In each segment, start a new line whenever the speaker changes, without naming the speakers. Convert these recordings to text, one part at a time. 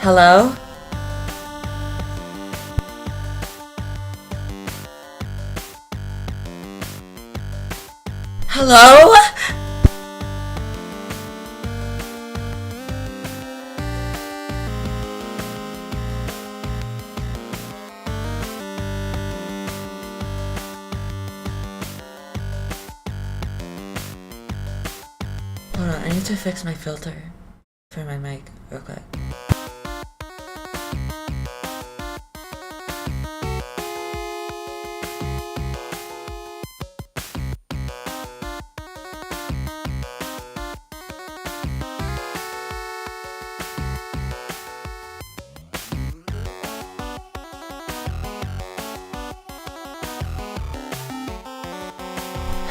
Hello? Hello? Hold on, I need to fix my filter for my mic real quick.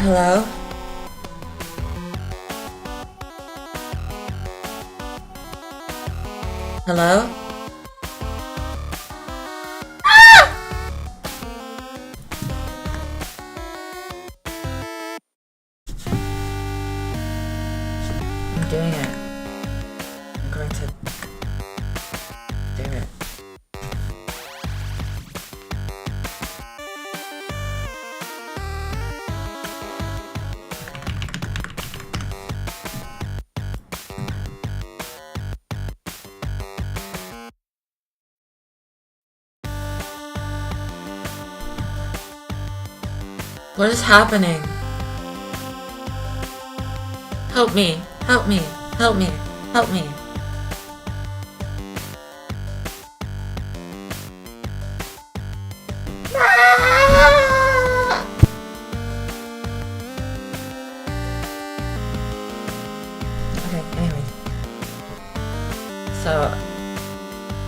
Hello? Hello? I'm doing it. I'm going to do it. What is happening? Help me! Help me! Help me! Help me! Okay, anyways. So,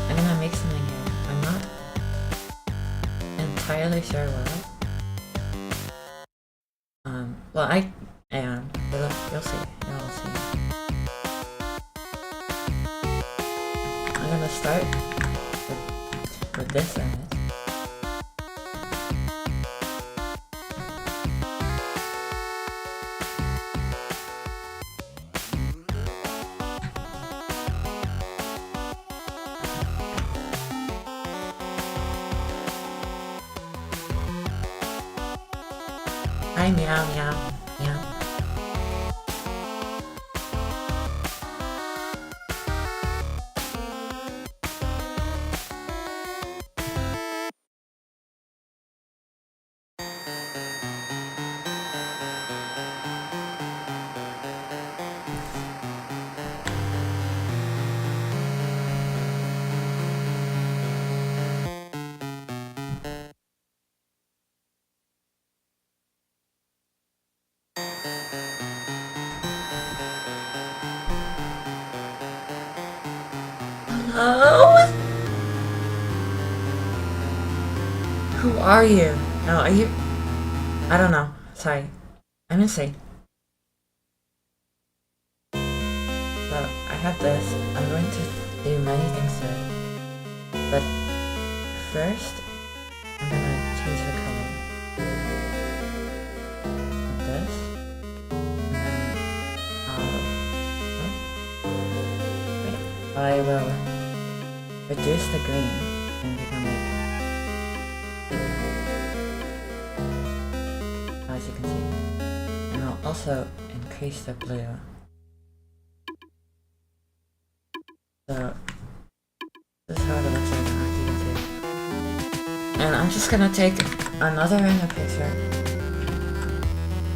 I'm gonna make something here. I'm not entirely sure what. Well, I am. You'll see. You'll see. I'm gonna start with this image. Hi, meow, meow, meow. Hello? Who are you? No, are you? I don't know. Sorry. I'm insane. So, I have this. I'm going to do many things to it. But first, I'm gonna change the color. Like this. And then I will reduce the green and become like, as you can see. And I'll also increase the blue. So this is how it looks like on RTT. And I'm just gonna take another random picture.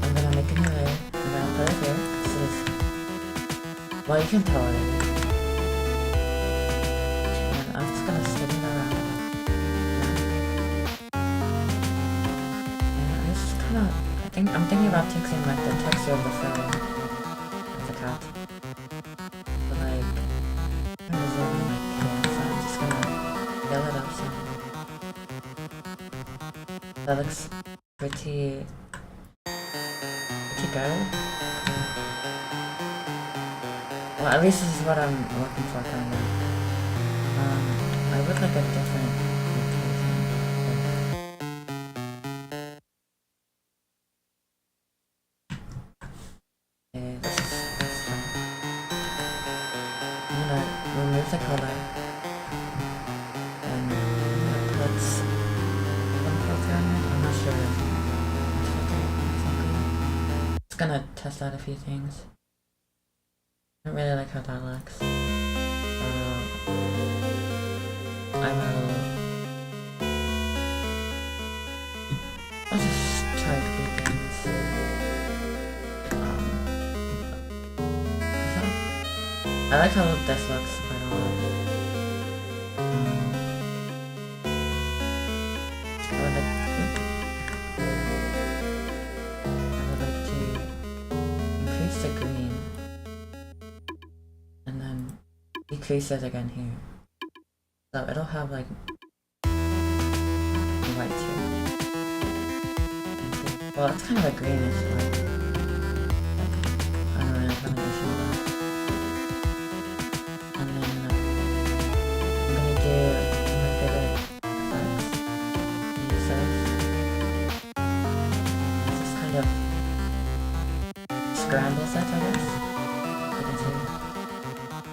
I'm gonna make a new layer. I'm gonna put it here. So this, well, you can tell it. I'm just gonna spin it around. And I'm just kinda, I'm thinking about fixing like the texture of the fur of the cat. But like, I'm zooming like here, so I'm just gonna fill it up some. That looks pretty good. Well, at least this is what I'm looking for kinda. I would like a different location. Okay, this is fine. I'm gonna remove the color. just gonna test out a few things. I don't really like how that looks. I'll just try a few things. I like how this looks quite a lot. I would like to increase the green and then decrease it again here. So it'll have like white here. Well, it's kind of a greenish white. I don't really have an issue with that. And then I'm gonna do my favorite effects. Just kind of scrambles it, I guess. You can see.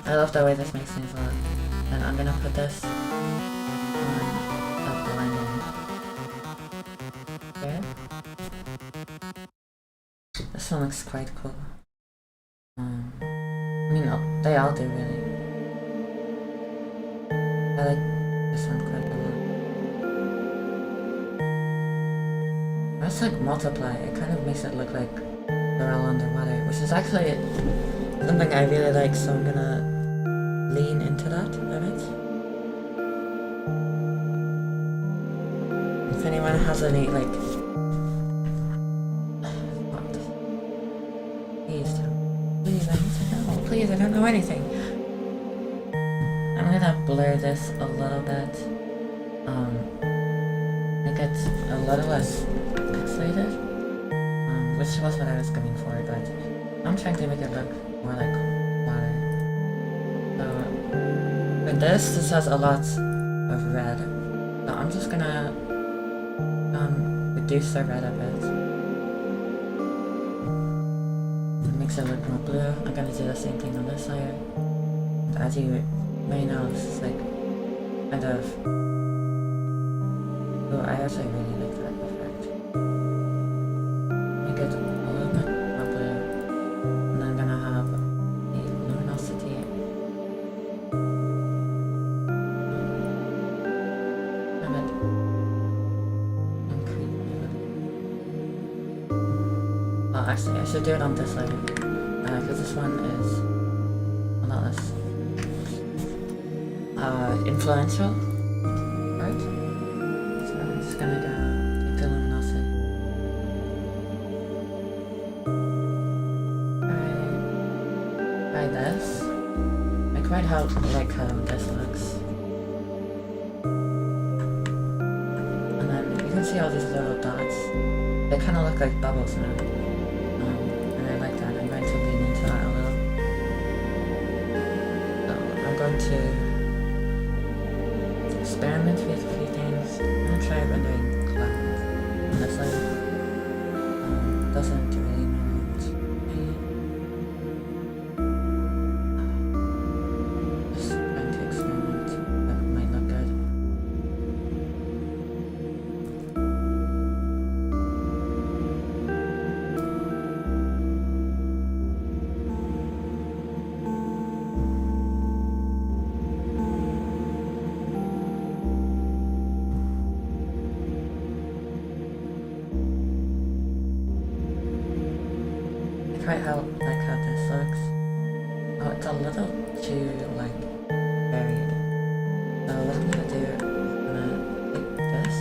I love the way this makes things look. And I'm gonna put this on a blending. Okay. This one looks quite cool. I mean, they all do really. I like this one quite a lot. That's like multiply. It kind of makes it look like they're all underwater, which is actually something I really like, so I'm gonna lean into that a bit. If anyone has any like Please, I don't know anything. I'm gonna blur this a little bit. Make it a little less pixelated. Which was what I was going for, but I'm trying to make it look more like water. So, with this has a lot of red. So I'm just gonna reduce the red a bit. Makes it look more blue. I'm gonna do the same thing on this side. And as you may know, this is like kind of. Oh, I actually really like that effect. Make it a little bit more blue, and I'm gonna have the luminosity. Have it increase. Well, actually, I should do it on this layer. Because this one is a lot less influential, right? So I'm just gonna go take the luminosity. Try this. I quite like how this looks. And then you can see all these little dots. They kind of look like bubbles now. To experiment with a few things. I'm gonna try rendering clouds on this side. Doesn't really matter to me. Just trying to experiment. That might look good. Quite how this looks. Oh, it's a little too like varied. So what I'm gonna do, I'm gonna take this,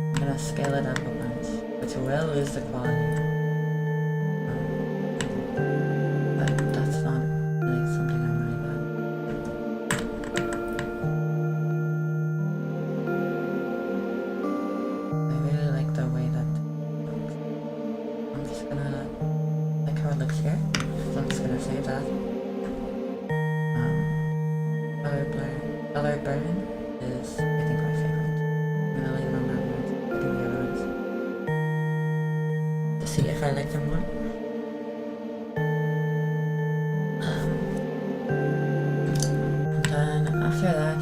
I'm gonna scale it up a bunch, which will lose the quality. But that's not really something I'm really bad. I really like the way that looks. I'm just gonna how it looks here, so I'm just gonna save that. Color burn is, I think, my favorite. I'm gonna leave it on that one, picking the other ones to see if I like them more. And then after that,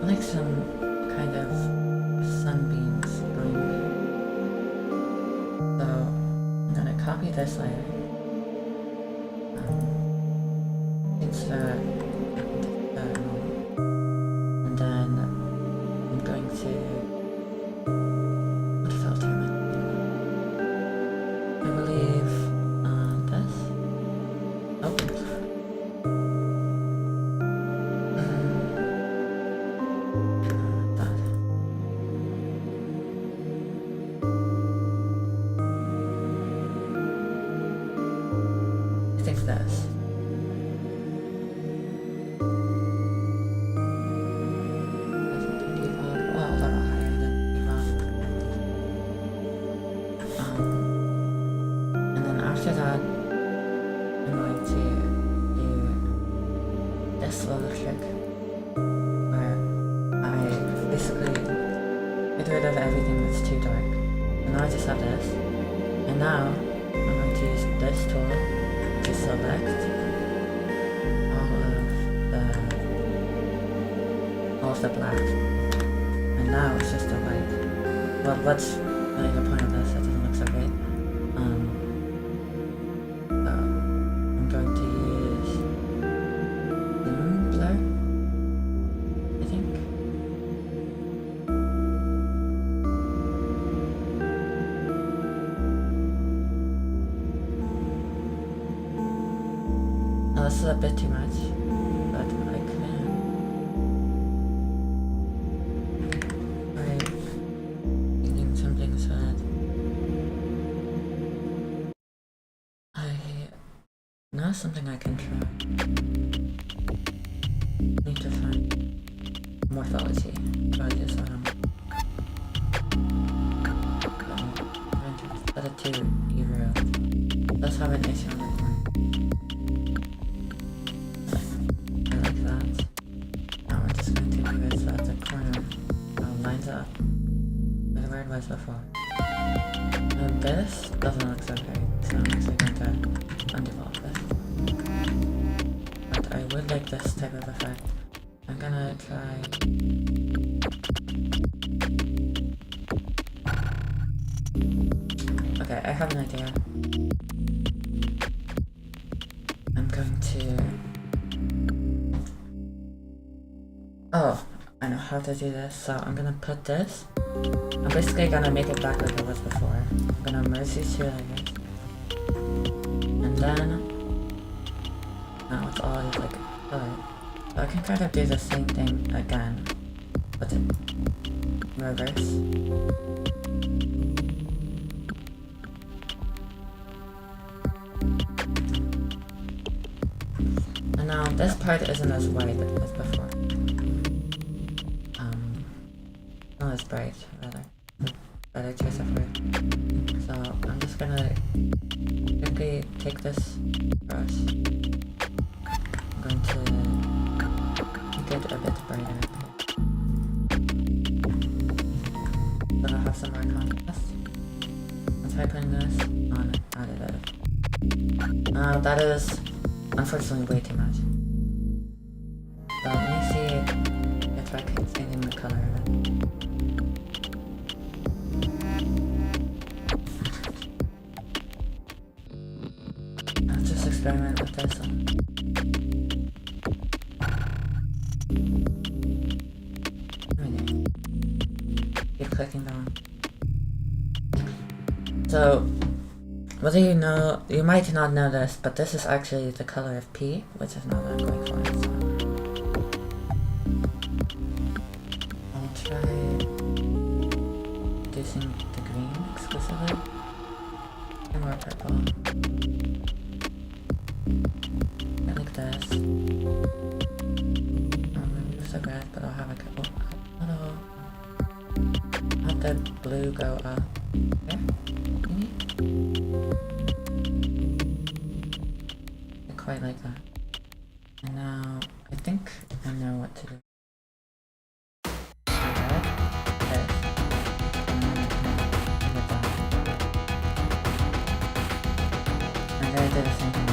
I like some kind of sunbeams going. So I'm gonna copy copy this layer. Insert normal. And then I'm going to what filter am I believe this. Oh. That. I think this. And then after that, I'm going to do this little trick where I basically get rid of everything that's too dark. And now I just have this. And now I'm going to use this tool to select all of the black. And now it's just a white. Well, what's really the point of this? It doesn't look so great. I'm going to use Zoom Blur, I think. Now this is a bit too much, but I can. Something sad. Now something I can try. Need to find morphology. Try this one. Set it to Euro. Let's have an issue on the corner. I like that. Now we're just going to do it so that the corner lines up with where it was before. Now this doesn't look so great, so I'm actually going to undevelop this. But I would like this type of effect. I'm gonna try. Okay, I have an idea. I'm going to. Oh, I know how to do this. So I'm gonna put this. I'm basically gonna make it back like it was before. I'm gonna merge these two layers. And then now it's all like color. So I can kind of do the same thing again, but in reverse. And now this part isn't as white as before. Not as bright, rather. Better choice of word. So I'm just gonna quickly take this brush. I'm going to make it a bit brighter. So I'll have some more contrast. I'll try putting this on additive. That is unfortunately way too much. So let me see if I can changing the color of it. Let's just experiment with this one. Keep clicking down. So, whether you know, you might not know this, but this is actually the color of P, which is not what I'm going for. So I'll try reducing the green exclusively and more purple. Like this. I'm gonna use the red, but I'll have a couple. I'll have the blue go up. There, maybe? Quite like that. And now I think I know what to do. I'm gonna do the same thing.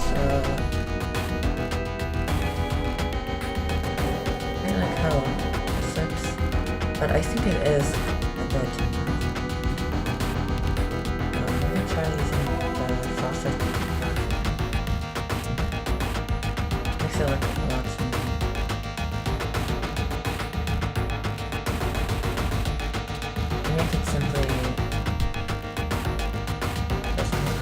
So I like how but I think it is a bit. I'm gonna try using the faucet. Makes it look a lot smoother. Make it simply this one.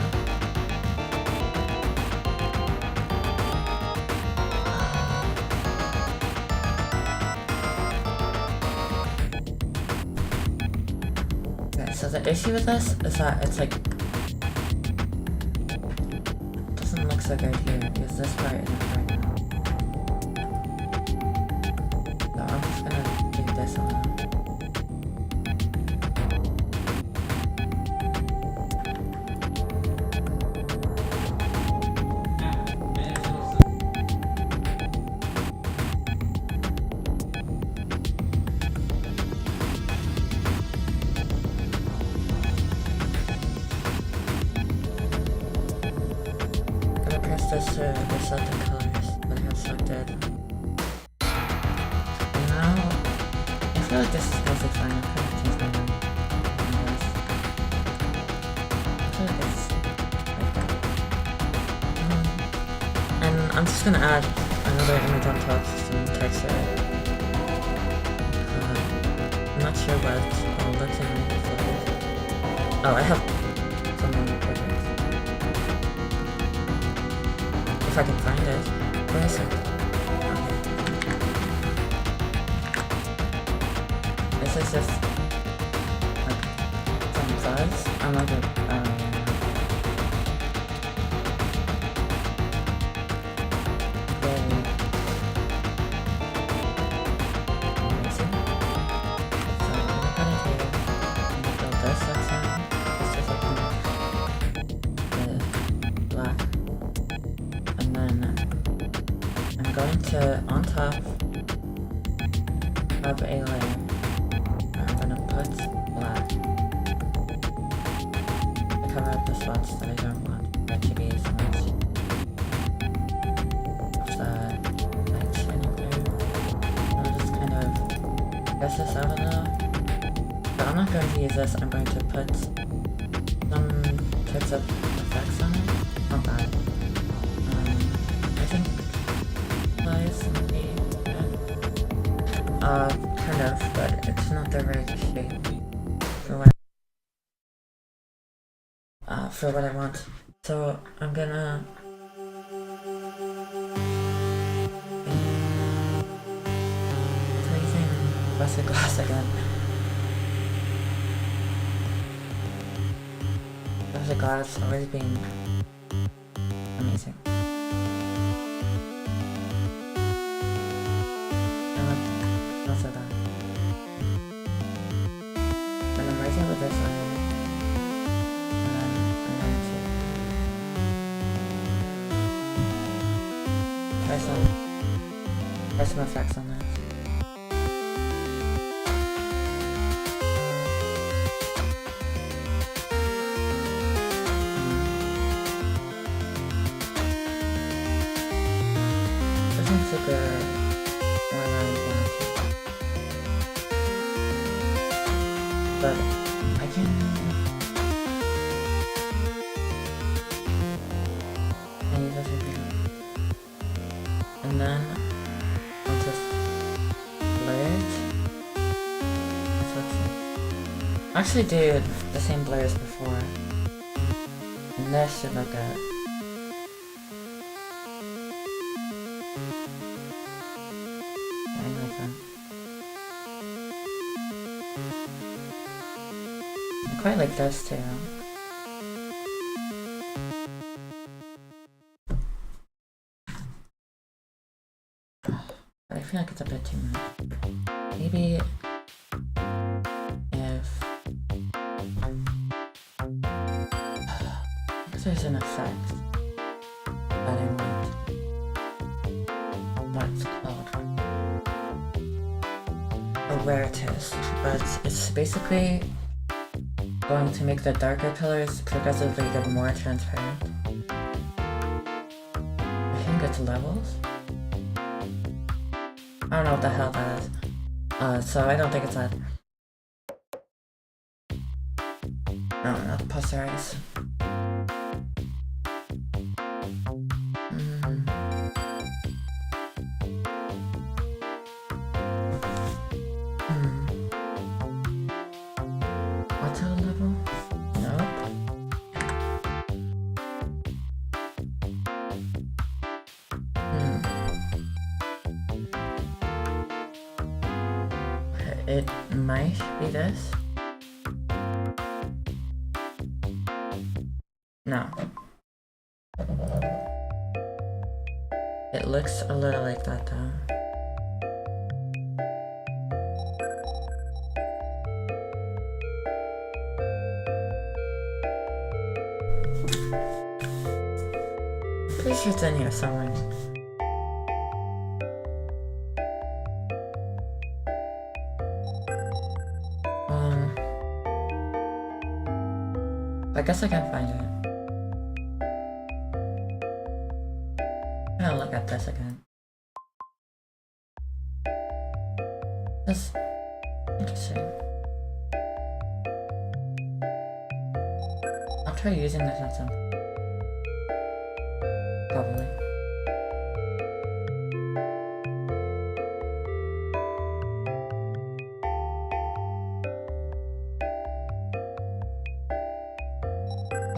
Okay, so the issue with this is that it's like doesn't look so good here because this part isn't right now. So I'm just gonna do this on. This to reset the colors that I have selected. And now, I feel like this is perfectly fine. I'm kind of change my mind on this. I feel like it's like that. And I'm just gonna add another image on top, some texture. I'm not sure what I'll look in. Oh, I have some projects. If I can find it. Where is it? Okay. This is just like some fuzz. I'm like very amazing. So I'm gonna put it here and build this section. It's just like the black. And then I'm going to, on top of a layer, I'm going to put black to cover up the spots that I don't want there to be so much of the light shining through. I'll just kind of guess this out a little. But I'm not going to use this, I'm going to put some types of effects on it. Not bad. I think lies maybe kind of, but it's not the right shape for what I want. So I'm gonna using plastic glass again. Plastic glass always being amazing. Also that. And I'm writing with this on, and then I'm going to try some effects on this. Doesn't super when I want to. But I can use this again. And then I'll just blur it. I actually do the same blur as before. And this should look good. I like that. I quite like this too. But I feel like it's a bit too much. Maybe if there's an effect that I want. What's called or where it is, but it's basically going to make the darker colors progressively get more transparent. I think it's levels. I don't know what the hell that is. So I don't think it's that. No, not posterize. Auto level? Nope. It might be this. No. It looks a little like that though. Pretty sure it's in here somewhere. I guess I can find it. I'm gonna look at this again. That's interesting. I'll try using this on something. Probably.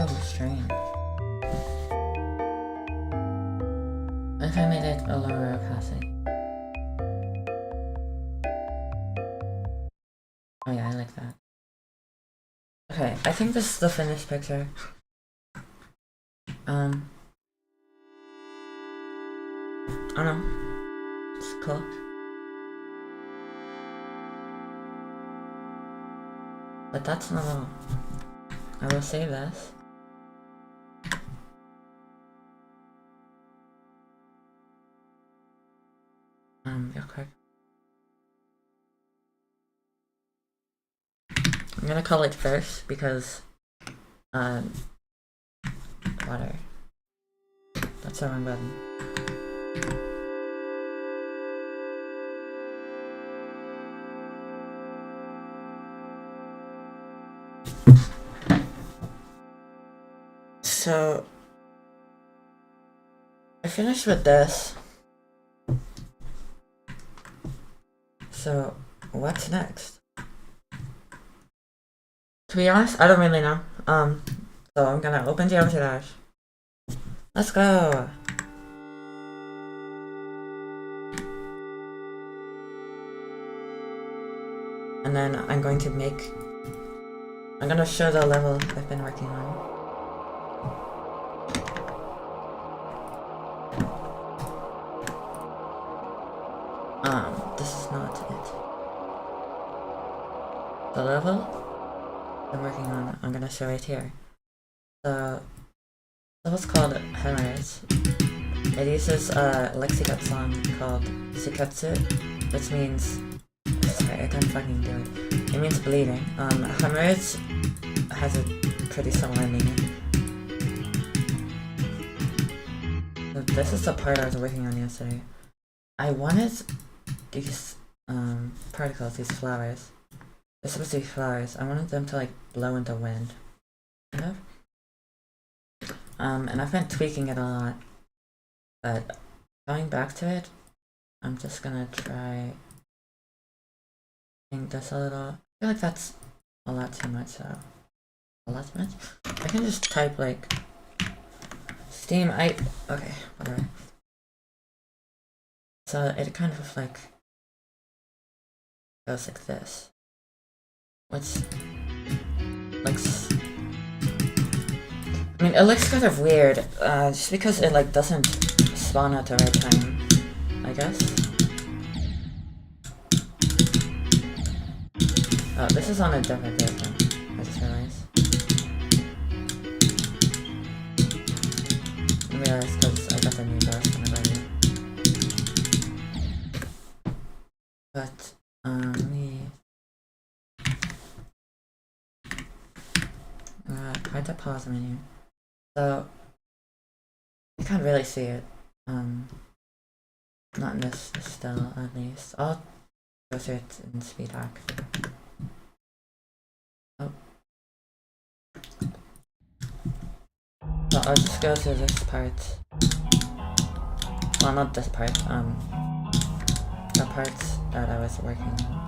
Oh, strange. What if I made it a lower opacity? Oh yeah, I like that. Okay, I think this is the finished picture. I don't know. It's cool. But that's not all. I will save this. Real quick. I'm gonna call it first because, water. That's the wrong button. So, I finished with this. So, what's next? To be honest, I don't really know. So I'm gonna open Geometry Dash. Let's go! And then I'm going to show the level I've been working on. This is not it. The level I'm working on, I'm gonna show it here. So, level's called Hemorrhage. It uses a Lexicut song called Shiketsu, which means, sorry, I can't fucking do it. It means bleeding. Hemorrhage has a pretty similar meaning. So this is the part I was working on yesterday. I wanted these particles, these flowers. They're supposed to be flowers. I wanted them to like blow in the wind. Kind of. And I've been tweaking it a lot. But going back to it, I'm just gonna try this a little. I feel like that's a lot too much, so a lot too much. I can just type like Steam okay, whatever. So it kind of like goes like this. Which looks, I mean, it looks kind of weird, just because it like doesn't spawn at the right time, I guess. Oh, this is on a different version, I just realized. I realized because I got the new brush when I got it. But, let me hide the pause menu. So, you can't really see it. Not in this still, at least. I'll go through it in speed hack. Oh. So I'll just go to this part. Well, not this part, the parts that I was working on.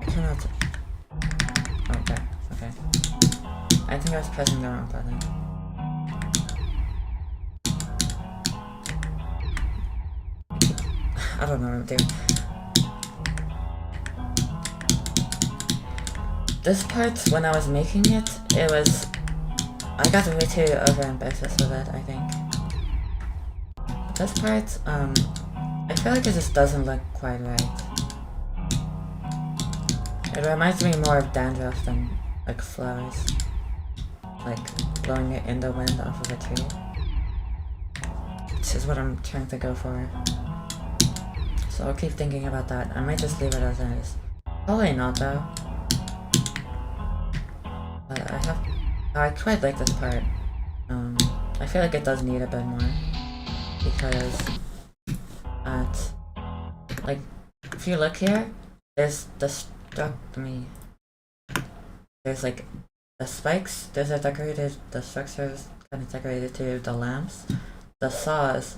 I cannot... Oh, there. Okay. I think I was pressing the wrong button. I don't know what I'm doing. This part, when I was making it, it was... I got way too overambitious with it, I think. This part, I feel like it just doesn't look quite right. It reminds me more of dandruff than, like, flowers. Like, blowing it in the wind off of a tree. Which is what I'm trying to go for. So I'll keep thinking about that. I might just leave it as is. Probably not, though. But I quite like this part. I feel like it does need a bit more. Because like, if you look here, there's there's like the spikes, those are decorated, the structures kind of decorated to the lamps, the saws,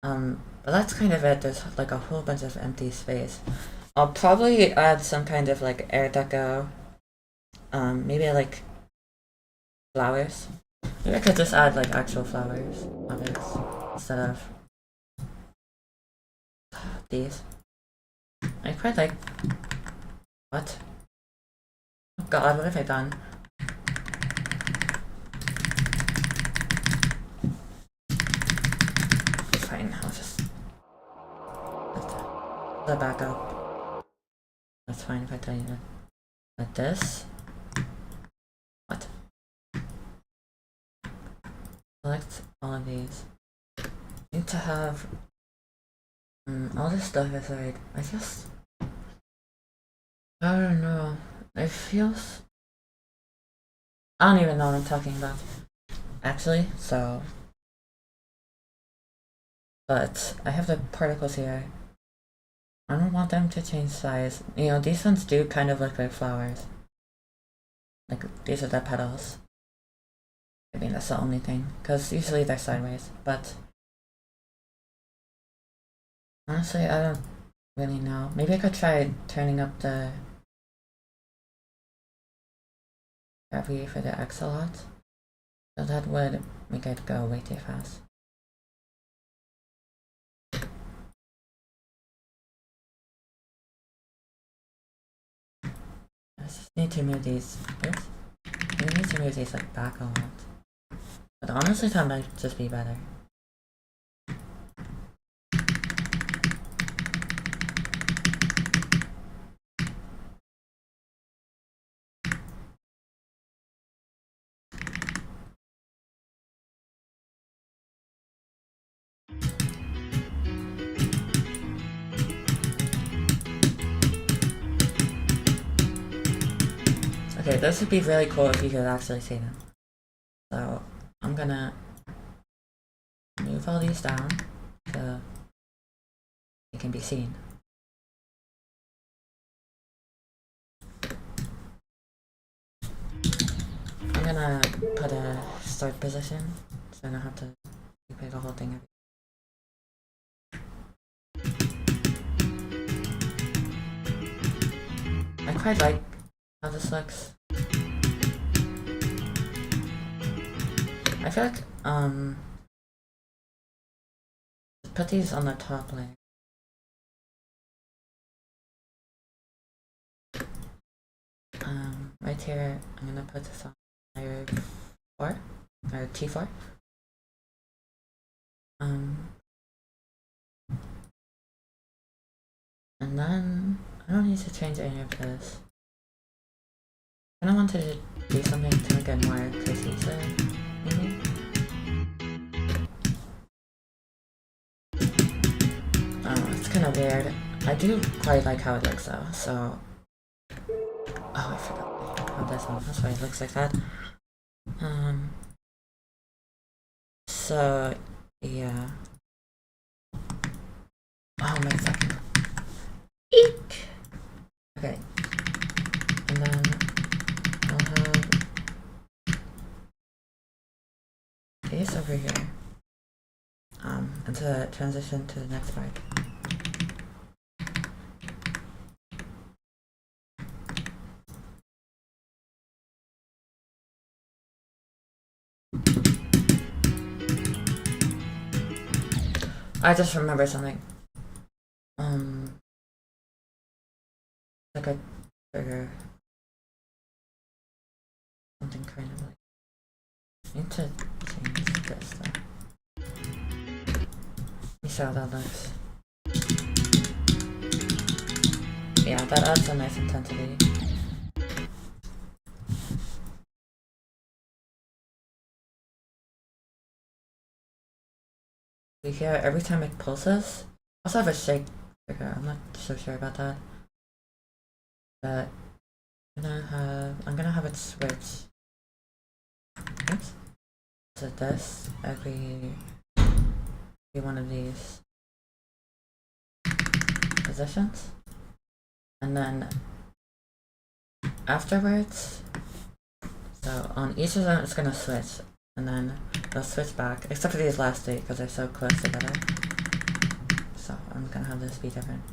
but that's kind of it. There's like a whole bunch of empty space. I'll probably add some kind of like air deco, maybe like flowers. Maybe I could just add like actual flowers on this instead of these. I quite like... What? Oh god, what have I done? Fine, I'll just... let that back up. That's fine if I tell you that. Like this. What? Select all of these. Need to have all this stuff aside. I just... I don't know. It feels... I don't even know what I'm talking about. Actually, so... But I have the particles here. I don't want them to change size. You know, these ones do kind of look like flowers. Like, these are the petals. I mean, that's the only thing. Because usually they're sideways, but... Honestly, I don't really know. Maybe I could try turning up the... gravity for the X a lot. So that would make it go way too fast. I just need to move these... Oops. I need to move these like back a lot. But honestly, that might just be better. Okay, this would be really cool if you could actually see them. So, I'm gonna move all these down so they can be seen. I'm gonna put a start position so I don't have to replay the whole thing. I quite like how this looks. I feel like, put these on the top layer. Right here, I'm gonna put this on layer 4, or T4. And then, I don't need to change any of this. I don't want to do something to make it more cohesive, maybe? Oh, it's kind of weird. I do quite like how it looks though, so... Oh, I forgot about this one. That's why it looks like that. So, yeah. Oh my fucking... Eek! Okay. And then... these over here. And to transition to the next part. I just remember something. Like a trigger. Something kind of like. I need to change this though. Let me see how that looks. Yeah, that adds a nice intensity. You hear every time it pulses. I also have a shake trigger. I'm not so sure about that. But I'm gonna have it switch. Oops. To this every one of these positions, and then afterwards, so on each of them it's gonna switch, and then they'll switch back, except for these last two because they're so close together. So I'm gonna have this be different,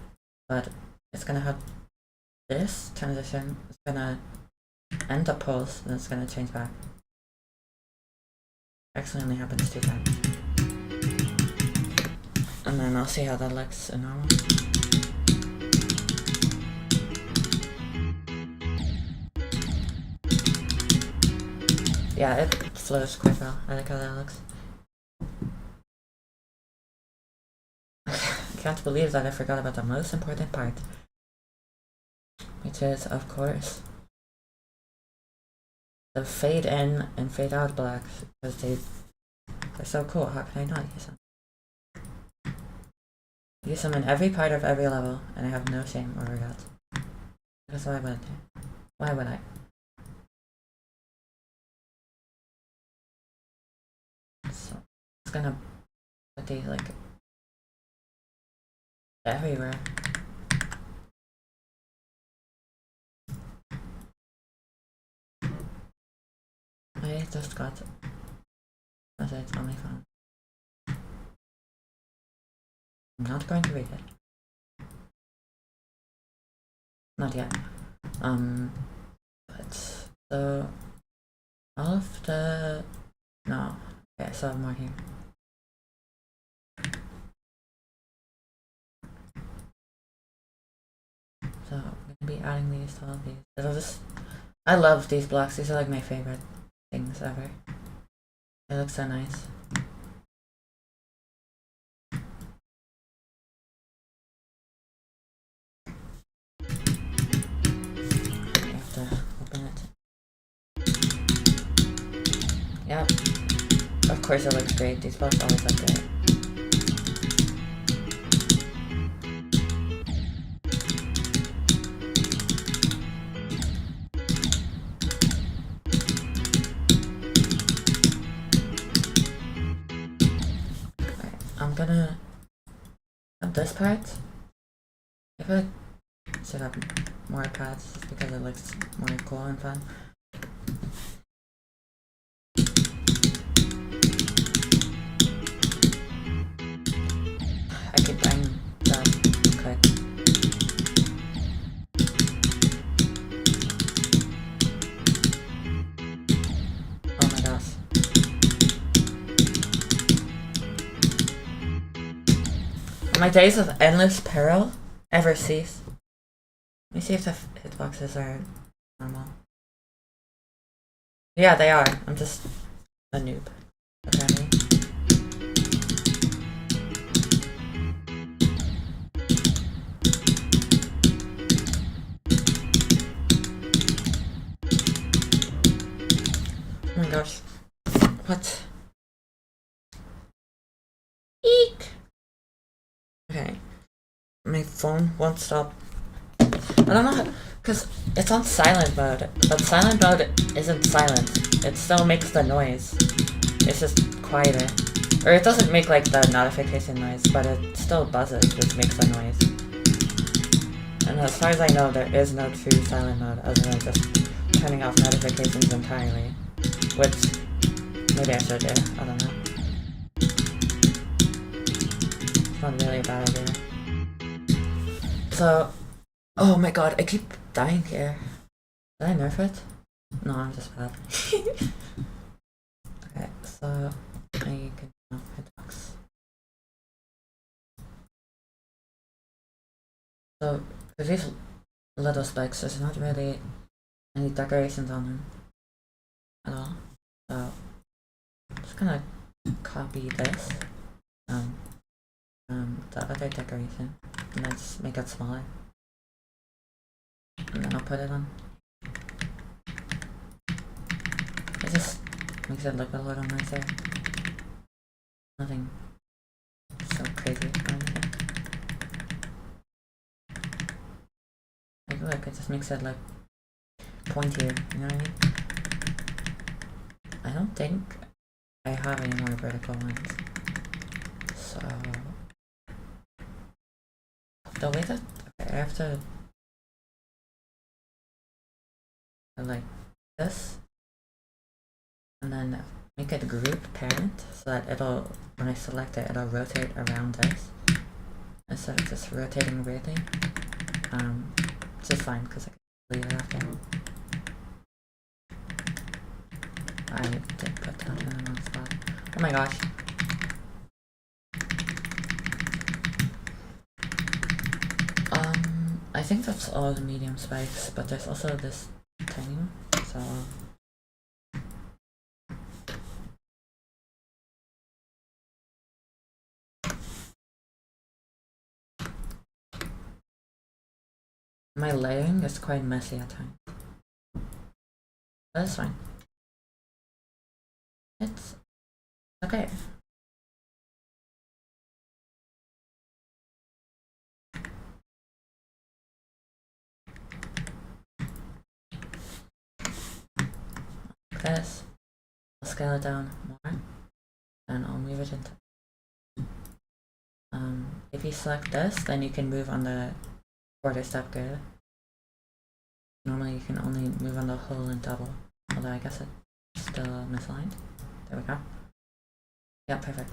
but it's gonna have this transition. It's gonna end the pulse, and it's gonna change back. Actually only happens 2 times. And then I'll see how that looks in normal. Yeah, it flows quite well. I like how that looks. I can't believe that I forgot about the most important part. Which is, of course, the fade in and fade out blocks, because they're so cool. How can I not use them? Use them in every part of every level, and I have no shame or regrets. Because why would I? Why would I? So it's gonna put these like everywhere. I just got a message on my phone. I'm not going to read it. Not yet. But so all of the no. Okay, I still have more here. So I'm gonna be adding these to all of these. It'll just I love these blocks. These are like my favorite things ever. They look so nice. I have to open it. Yep. Of course it looks great. These blocks always look great. I'm gonna have this part. I feel like I should have more pads just because it looks more cool and fun. I keep buying that quick. Oh my gosh. My days of endless peril ever cease. Let me see if the hitboxes are normal. Yeah, they are. I'm just a noob, apparently. Oh my gosh. What? Eek! Okay. My phone won't stop. I don't know how, because it's on silent mode, but silent mode isn't silent. It still makes the noise. It's just quieter. Or it doesn't make like the notification noise, but it still buzzes, which makes the noise. And as far as I know, there is no true silent mode other than just turning off notifications entirely. Which Maybe I should do. I don't know. It's not really a bad idea. So, oh my god, I keep dying here. Did I nerf it? No, I'm just bad. Okay, so I can hitbox. So for these little spikes, there's not really any decorations on them at all. So I'm just gonna copy this, the other decoration, and then just make it smaller. And then I'll put it on. It just makes it look a little nicer. Nothing so crazy or anything. Like look, it just makes it like pointier, you know what I mean? I don't think I have any more vertical ones. So the way that okay, I have to like this and then make it group parent so that it'll, when I select it, it'll rotate around this instead of just rotating weirdly. Which is fine because I can leave it after. I did put that in the wrong spot. Oh my gosh. I think that's all the medium spikes, but there's also this tiny one, so my layering is quite messy at times. But it's fine. It's okay. This. I'll scale it down more, and I'll move it into. If you select this, then you can move on the quarter step grid. Normally you can only move on the whole and double, although I guess it's still misaligned. There we go. Yeah, perfect.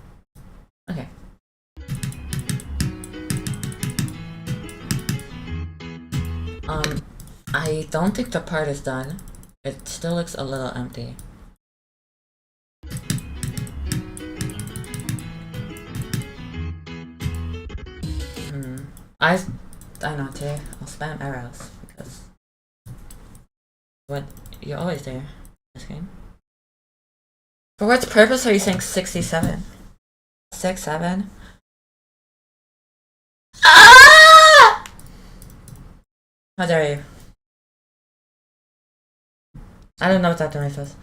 Okay. I don't think the part is done. It still looks a little empty. I know too. I'll spam arrows because what you always do in this game. For what purpose are you saying 67? 6-7? Ah! How dare you? I don't know what that noise was.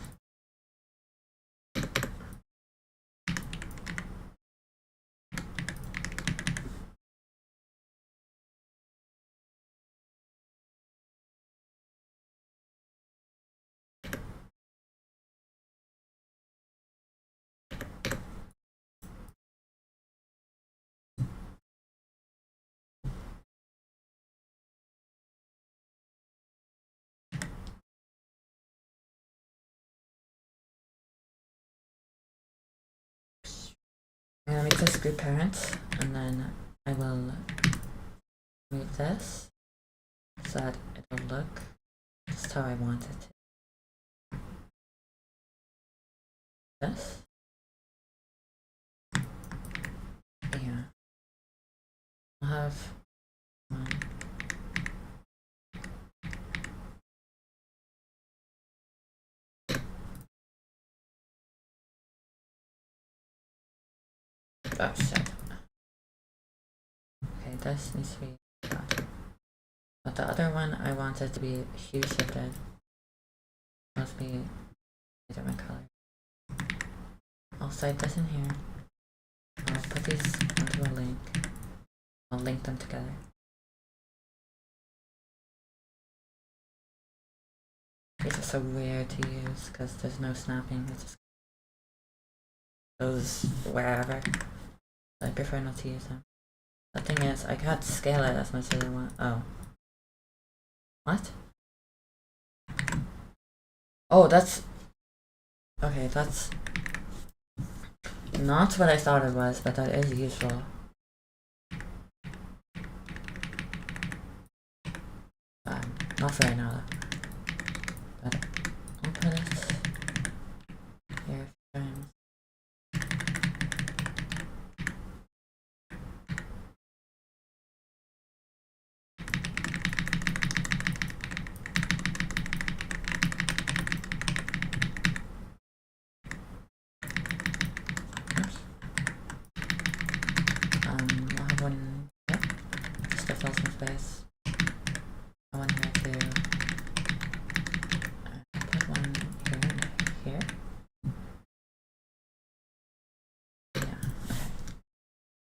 I'm gonna make this group parents, and then I will move this so that it'll look just how I want it to. This. Yeah. I'll have one. Oh shit. Okay, this needs to be that. But the other one I want it to be hue shifted. Must be a different color. I'll cite this in here. I'll put these onto a link. I'll link them together. These are so weird to use because there's no snapping. It just goes wherever. I prefer not to use them. The thing is, I can't scale it as much as I want. Oh. What? Oh, that's... Okay, that's not what I thought it was, but that is useful. Not for right now, though. But I'll put it here a few times. I'll have one here, just to fill some space. One here too. Put one here. Yeah, okay.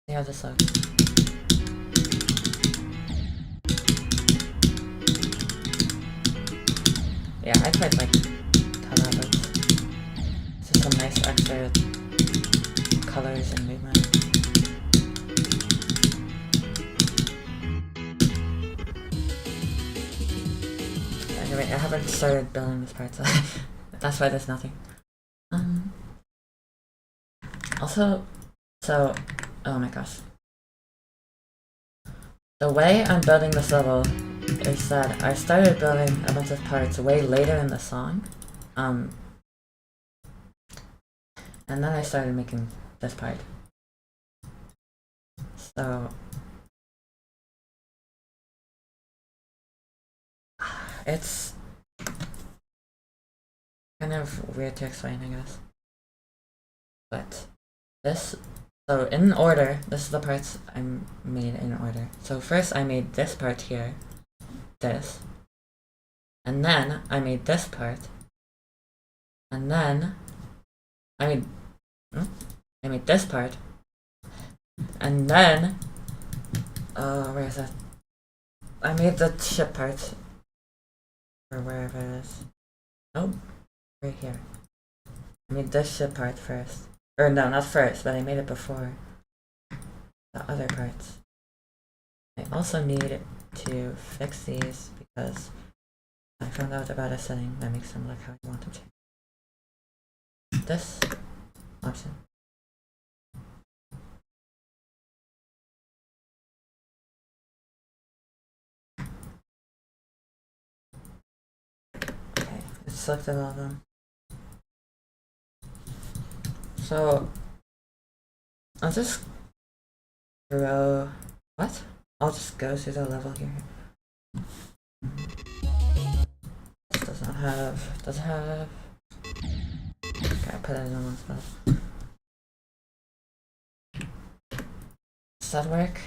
See how this looks. Yeah, I quite like how that looks. It's just some nice extra colors and movement. Anyway, I haven't started building this part, so that's why there's nothing. Also, so, oh my gosh. The way I'm building this level is that I started building a bunch of parts way later in the song. And then I started making this part. So it's kind of weird to explain, I guess. But this, so in order, this is the parts I made in order. So first I made this part here, this, and then I made this part, and then I made this part, and then, where is that? I made the ship part, or wherever it is. Oh, right here. I made this ship part first. Or no, not first, but I made it before the other parts. I also need to fix these because I found out about a setting that makes them look how you want them to. This option. Okay, it's selected all of them. So I'll just go. What? I'll just go through the level here. This does not have. Does it have? Okay, I put it in the wrong spot. Does that work?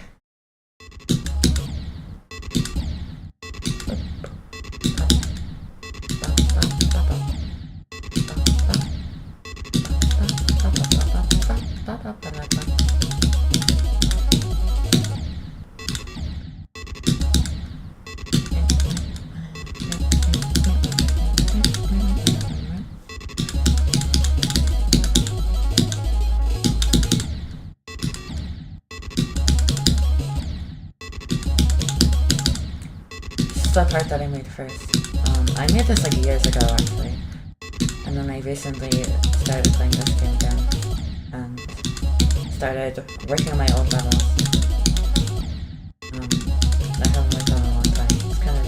The part that I made first. I made this like years ago actually, and then I recently started playing this game again and started working on my old levels. I haven't worked on in a long time. It's kind of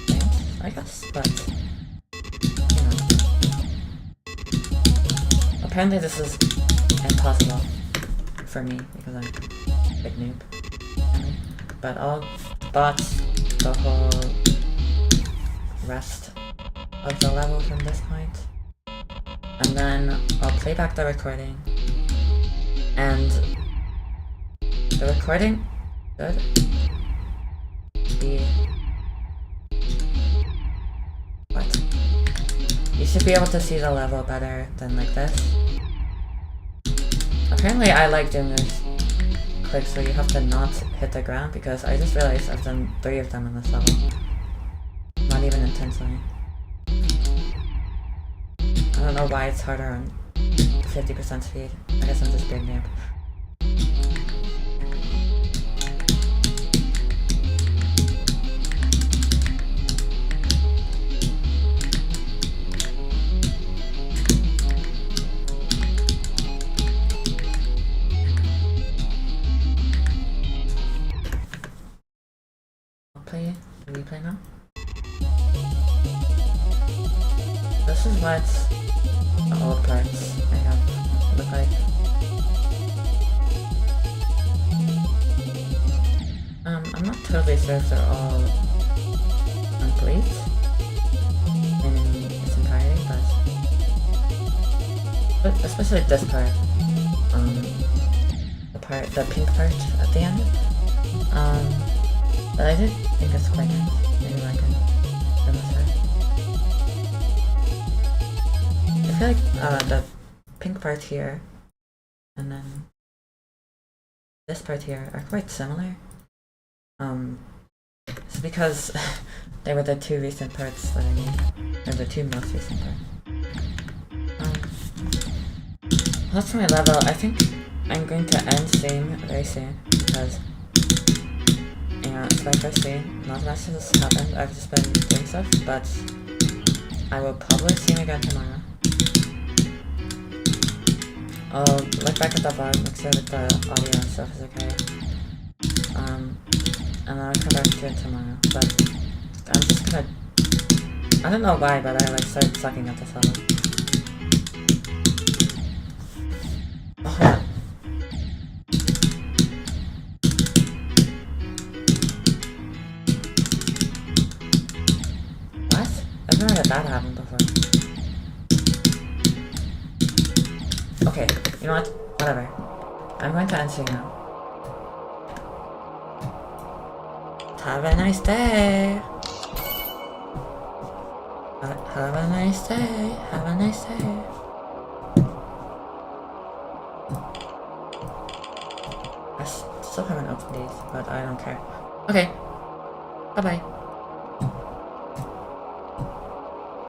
thanks, I guess, but you know. Apparently this is impossible for me because I'm a big noob. But I'll bots the whole rest of the level from this point, and then I'll play back the recording, and the recording should be what? You should be able to see the level better than like this. Apparently I like doing this click so you have to not hit the ground, because I just realized I've done 3 of them in this level. Not even intentionally. I don't know why it's harder on 50% speed. I guess I'm just big noob. gameplay now. This is what the old parts I have look like. I'm not totally sure if they're all complete in its entirety, but especially this part, the pink part at the end. But I did think it's quite nice. Maybe like it on this side. I feel like the pink part here and then this part here are quite similar. It's because they were the two recent parts that I made, or the two most recent parts. That's my level. I think I'm going to end stream very soon because, you know, it's my first stream. Not much has happened. I've just been doing stuff, but I will probably stream again tomorrow. I'll look back at the bar, make sure that the audio and stuff is okay. And then I'll come back to it tomorrow. But I'm just gonna, I don't know why, but I like started sucking at this level. Oh, hold on. What? I've never had that happen before. Okay, you know what? Whatever. I'm going to end stream now. Have a nice day. Have a nice day. Have a nice day. I still haven't opened these, but I don't care. Okay. Bye-bye.